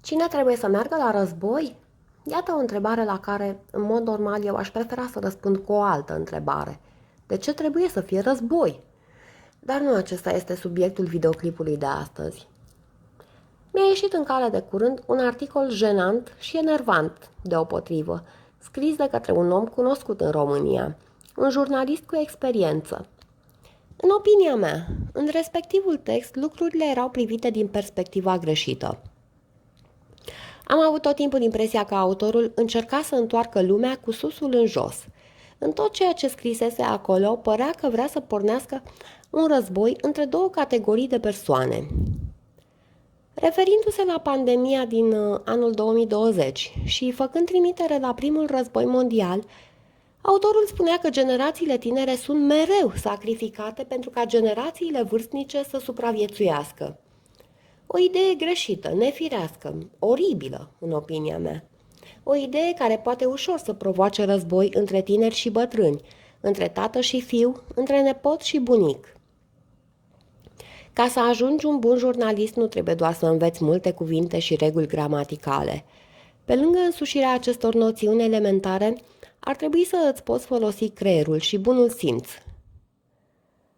Cine trebuie să meargă la război? Iată o întrebare la care, în mod normal, eu aș prefera să răspund cu o altă întrebare. De ce trebuie să fie război? Dar nu acesta este subiectul videoclipului de astăzi. Mi-a ieșit în cale de curând un articol jenant și enervant, deopotrivă, scris de către un om cunoscut în România, un jurnalist cu experiență. În opinia mea, în respectivul text, lucrurile erau privite din perspectiva greșită. Am avut tot timpul impresia că autorul încerca să întoarcă lumea cu susul în jos. În tot ceea ce scrisese acolo, părea că vrea să pornească un război între două categorii de persoane. Referindu-se la pandemia din anul 2020 și făcând trimitere la primul război mondial, autorul spunea că generațiile tinere sunt mereu sacrificate pentru ca generațiile vârstnice să supraviețuiască. O idee greșită, nefirească, oribilă, în opinia mea. O idee care poate ușor să provoace război între tineri și bătrâni, între tată și fiu, între nepot și bunic. Ca să ajungi un bun jurnalist nu trebuie doar să înveți multe cuvinte și reguli gramaticale. Pe lângă însușirea acestor noțiuni elementare, ar trebui să îți poți folosi creierul și bunul simț.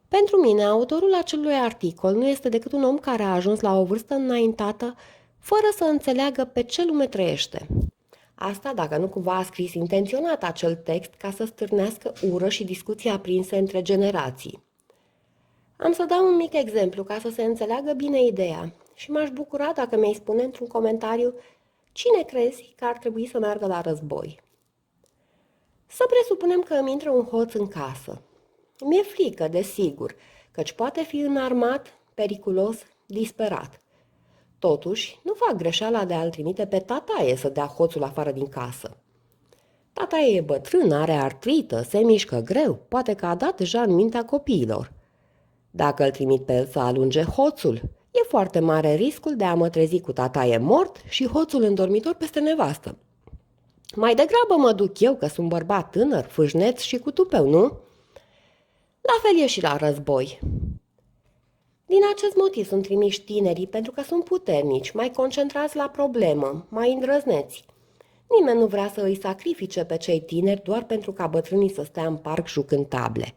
Pentru mine, autorul acelui articol nu este decât un om care a ajuns la o vârstă înaintată fără să înțeleagă pe ce lume trăiește. Asta dacă nu cumva a scris intenționat acel text ca să stârnească ură și discuții aprinse între generații. Am să dau un mic exemplu ca să se înțeleagă bine ideea și m-aș bucura dacă mi-ai spune într-un comentariu cine crezi că ar trebui să meargă la război. Să presupunem că îmi intră un hoț în casă. Mi-e frică, desigur, căci poate fi înarmat, periculos, disperat. Totuși, nu fac greșeala de a-l trimite pe tataie să dea hoțul afară din casă. Tataie e bătrân, are artrită, se mișcă greu, poate că a dat deja în mintea copiilor. Dacă îl trimit pe el să alunge hoțul, e foarte mare riscul de a mă trezi cu tataie mort și hoțul în dormitor peste nevastă. Mai degrabă mă duc eu, că sunt bărbat tânăr, fâșneț și cu tupeu, nu? La fel e și la război. Din acest motiv sunt trimiși tinerii, pentru că sunt puternici, mai concentrați la problemă, mai îndrăzneți. Nimeni nu vrea să îi sacrifice pe cei tineri doar pentru ca bătrânii să stea în parc jucând table.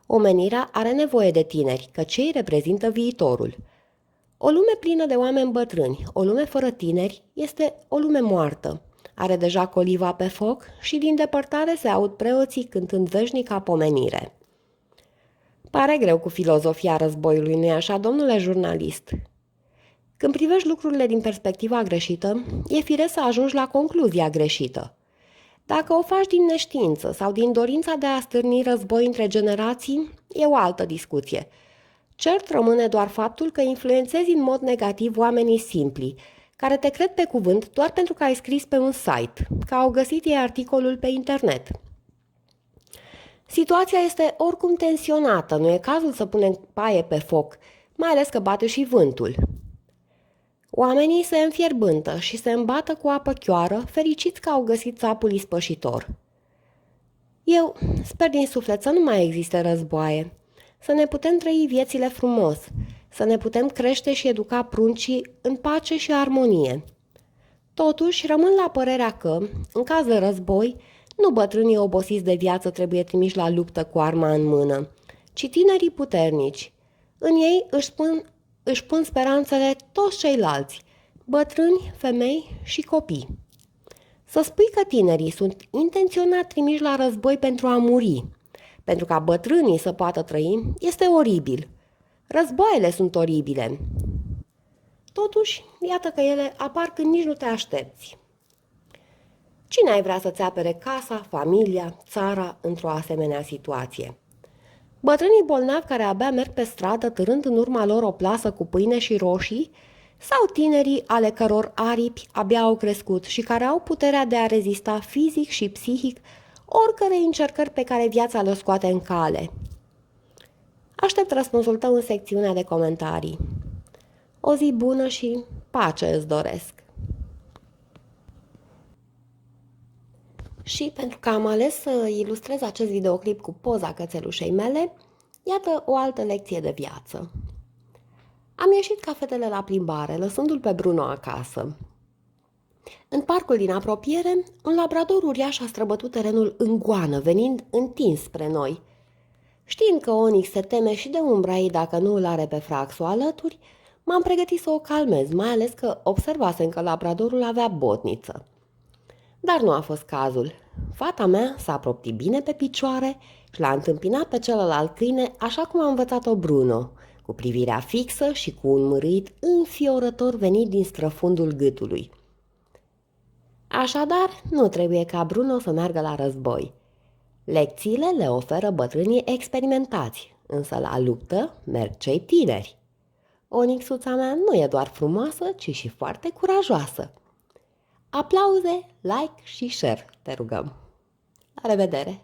Omenirea are nevoie de tineri, căci ei reprezintă viitorul. O lume plină de oameni bătrâni, o lume fără tineri, este o lume moartă. Are deja coliva pe foc și din depărtare se aud preoții cântând veșnica pomenire. Pare greu cu filozofia războiului, nu-i așa, domnule jurnalist? Când privești lucrurile din perspectiva greșită, e firesc să ajungi la concluzia greșită. Dacă o faci din neștiință sau din dorința de a stârni război între generații, e o altă discuție. Cert rămâne doar faptul că influențezi în mod negativ oamenii simpli, care te cred pe cuvânt doar pentru că ai scris pe un site, că au găsit ei articolul pe internet. Situația este oricum tensionată, nu e cazul să punem paie pe foc, mai ales că bate și vântul. Oamenii se înfierbântă și se îmbată cu apă chioară, fericiți că au găsit țapul ispășitor. Eu sper din suflet să nu mai existe războaie, să ne putem trăi viețile frumos, să ne putem crește și educa pruncii în pace și armonie. Totuși, rămân la părerea că, în caz de război, nu bătrânii obosiți de viață trebuie trimiși la luptă cu arma în mână, ci tinerii puternici. În ei își pun speranțele toți ceilalți, bătrâni, femei și copii. Să spui că tinerii sunt intenționat trimiși la război pentru a muri, pentru ca bătrânii să poată trăi, este oribil. Războaiele sunt oribile. Totuși, iată că ele apar când nici nu te aștepți. Cine ai vrea să-ți apere casa, familia, țara într-o asemenea situație? Bătrânii bolnavi care abia merg pe stradă târând în urma lor o plasă cu pâine și roșii, sau tinerii ale căror aripi abia au crescut și care au puterea de a rezista fizic și psihic oricărei încercări pe care viața le scoate în cale? Aștept răspunsul tău în secțiunea de comentarii. O zi bună și pace îți doresc! Și pentru că am ales să ilustrez acest videoclip cu poza cățelușei mele, iată o altă lecție de viață. Am ieșit ca fetele la plimbare, lăsându-l pe Bruno acasă. În parcul din apropiere, un labrador uriaș a străbătut terenul în goană, venind întins spre noi. Știind că Onyx se teme și de umbra ei dacă nu îl are pe Fraxu alături, m-am pregătit să o calmez, mai ales că observasem că labradorul avea botniță. Dar nu a fost cazul. Fata mea s-a proptit bine pe picioare și l-a întâmpinat pe celălalt câine așa cum a învățat-o Bruno, cu privirea fixă și cu un mârâit înfiorător venit din străfundul gâtului. Așadar, nu trebuie ca Bruno să meargă la război. Lecțiile le oferă bătrânii experimentați, însă la luptă merg cei tineri. Onixuța mea nu e doar frumoasă, ci și foarte curajoasă. Aplauze, like și share, te rugăm. La revedere!